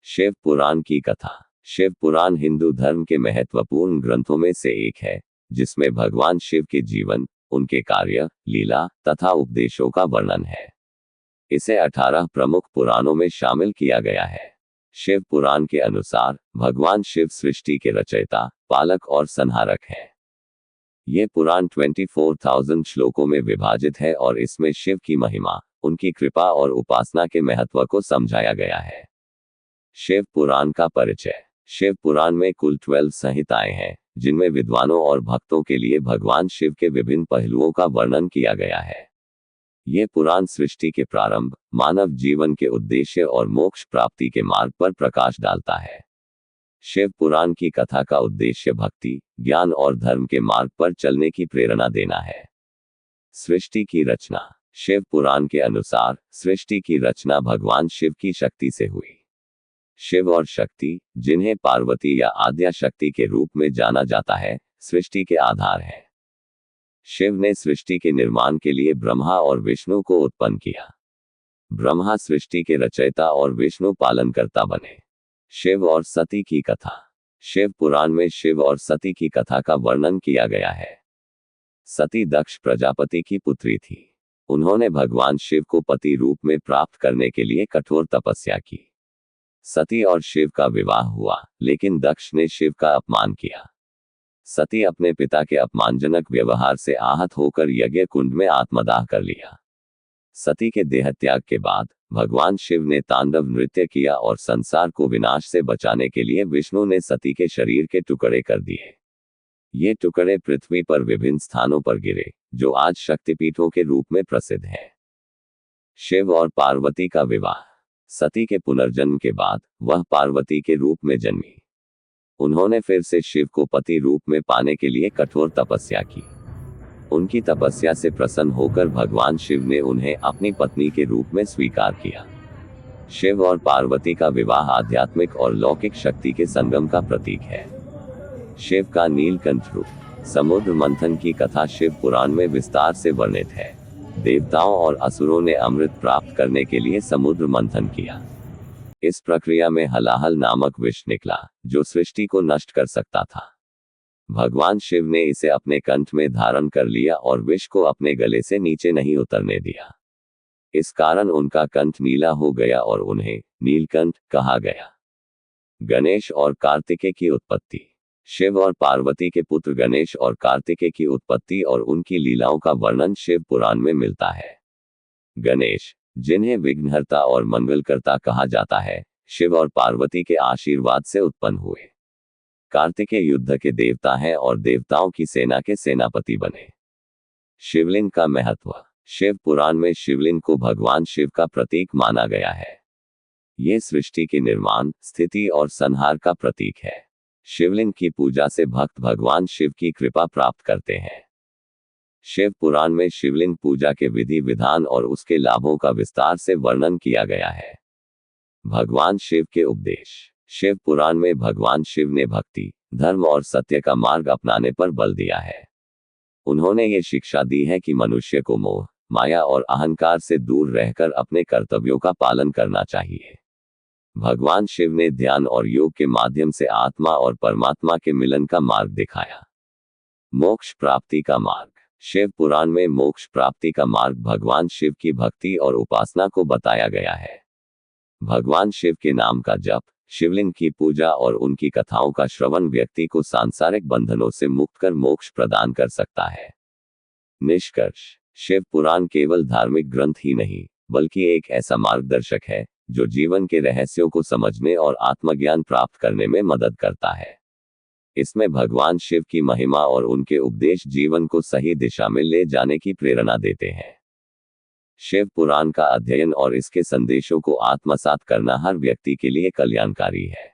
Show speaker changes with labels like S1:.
S1: शिव पुराण की कथा। शिव पुराण हिंदू धर्म के महत्वपूर्ण ग्रंथों में से एक है, जिसमें भगवान शिव के जीवन, उनके कार्य, लीला तथा उपदेशों का वर्णन है। इसे 18 प्रमुख पुराणों में शामिल किया गया है। शिव पुराण के अनुसार भगवान शिव सृष्टि के रचयिता, पालक और संहारक हैं। ये पुराण 24,000 श्लोकों में विभाजित है और इसमें शिव की महिमा, उनकी कृपा और उपासना के महत्व को समझाया गया है। शिव पुराण का परिचय। शिव पुराण में कुल 12 संहिताएं हैं, जिनमें विद्वानों और भक्तों के लिए भगवान शिव के विभिन्न पहलुओं का वर्णन किया गया है। ये पुराण सृष्टि के प्रारंभ, मानव जीवन के उद्देश्य और मोक्ष प्राप्ति के मार्ग पर प्रकाश डालता है। शिव पुराण की कथा का उद्देश्य भक्ति, ज्ञान और धर्म के मार्ग पर चलने की प्रेरणा देना है। सृष्टि की रचना। शिव पुराण के अनुसार सृष्टि की रचना भगवान शिव की शक्ति से हुई। शिव और शक्ति, जिन्हें पार्वती या आद्या शक्ति के रूप में जाना जाता है, सृष्टि के आधार हैं। शिव ने सृष्टि के निर्माण के लिए ब्रह्मा और विष्णु को उत्पन्न किया। ब्रह्मा सृष्टि के रचयिता और विष्णु पालनकर्ता बने। शिव और सती की कथा। शिव पुराण में शिव और सती की कथा का वर्णन किया गया है। सती दक्ष प्रजापति की पुत्री थी। उन्होंने भगवान शिव को पति रूप में प्राप्त करने के लिए कठोर तपस्या की। सती और शिव का विवाह हुआ, लेकिन दक्ष ने शिव का अपमान किया। सती अपने पिता के अपमानजनक व्यवहार से आहत होकर यज्ञ कुंड में आत्मदाह कर लिया। सती के देहत्याग के बाद भगवान शिव ने तांडव नृत्य किया और संसार को विनाश से बचाने के लिए विष्णु ने सती के शरीर के टुकड़े कर दिए। ये टुकड़े पृथ्वी पर विभिन्न स्थानों पर गिरे, जो आज शक्तिपीठों के रूप में प्रसिद्ध है। शिव और पार्वती का विवाह। सती के पुनर्जन्म के बाद वह पार्वती के रूप में जन्मी। उन्होंने फिर से शिव को पति रूप में पाने के लिए कठोर तपस्या की। उनकी तपस्या से प्रसन्न होकर भगवान शिव ने उन्हें अपनी पत्नी के रूप में स्वीकार किया। शिव और पार्वती का विवाह आध्यात्मिक और लौकिक शक्ति के संगम का प्रतीक है। शिव का नीलकंठ रूप। समुद्र मंथन की कथा शिव पुराण में विस्तार से वर्णित है। देवताओं और असुरों ने अमृत प्राप्त करने के लिए समुद्र मंथन किया। इस प्रक्रिया में हलाहल नामक विष निकला, जो सृष्टि को नष्ट कर सकता था। भगवान शिव ने इसे अपने कंठ में धारण कर लिया और विष को अपने गले से नीचे नहीं उतरने दिया। इस कारण उनका कंठ नीला हो गया और उन्हें नीलकंठ कहा गया। गणेश और कार्तिकेय की उत्पत्ति। शिव और पार्वती के पुत्र गणेश और कार्तिकेय की उत्पत्ति और उनकी लीलाओं का वर्णन शिव पुराण में मिलता है। गणेश, जिन्हें विघ्नहर्ता और मंगलकर्ता कहा जाता है, शिव और पार्वती के आशीर्वाद से उत्पन्न हुए। कार्तिकेय युद्ध के देवता हैं और देवताओं की सेना के सेनापति बने। शिवलिंग का महत्व। शिव पुराण में शिवलिंग को भगवान शिव का प्रतीक माना गया है। ये सृष्टि के निर्माण, स्थिति और संहार का प्रतीक है। शिवलिंग की पूजा से भक्त भगवान शिव की कृपा प्राप्त करते हैं। शिव पुराण में शिवलिंग पूजा के विधि विधान और उसके लाभों का विस्तार से वर्णन किया गया है। भगवान शिव के उपदेश। शिव पुराण में भगवान शिव ने भक्ति, धर्म और सत्य का मार्ग अपनाने पर बल दिया है। उन्होंने ये शिक्षा दी है कि मनुष्य को मोह, माया और अहंकार से दूर रहकर अपने कर्तव्यों का पालन करना चाहिए। भगवान शिव ने ध्यान और योग के माध्यम से आत्मा और परमात्मा के मिलन का मार्ग दिखाया। मोक्ष प्राप्ति का मार्ग। शिव पुराण में मोक्ष प्राप्ति का मार्ग भगवान शिव की भक्ति और उपासना को बताया गया है। भगवान शिव के नाम का जप, शिवलिंग की पूजा और उनकी कथाओं का श्रवण व्यक्ति को सांसारिक बंधनों से मुक्त कर मोक्ष प्रदान कर सकता है। निष्कर्ष। शिव पुराण केवल धार्मिक ग्रंथ ही नहीं, बल्कि एक ऐसा मार्गदर्शक है, जो जीवन के रहस्यों को समझने और आत्मज्ञान प्राप्त करने में मदद करता है। इसमें भगवान शिव की महिमा और उनके उपदेश जीवन को सही दिशा में ले जाने की प्रेरणा देते हैं। शिव पुराण का अध्ययन और इसके संदेशों को आत्मसात करना हर व्यक्ति के लिए कल्याणकारी है।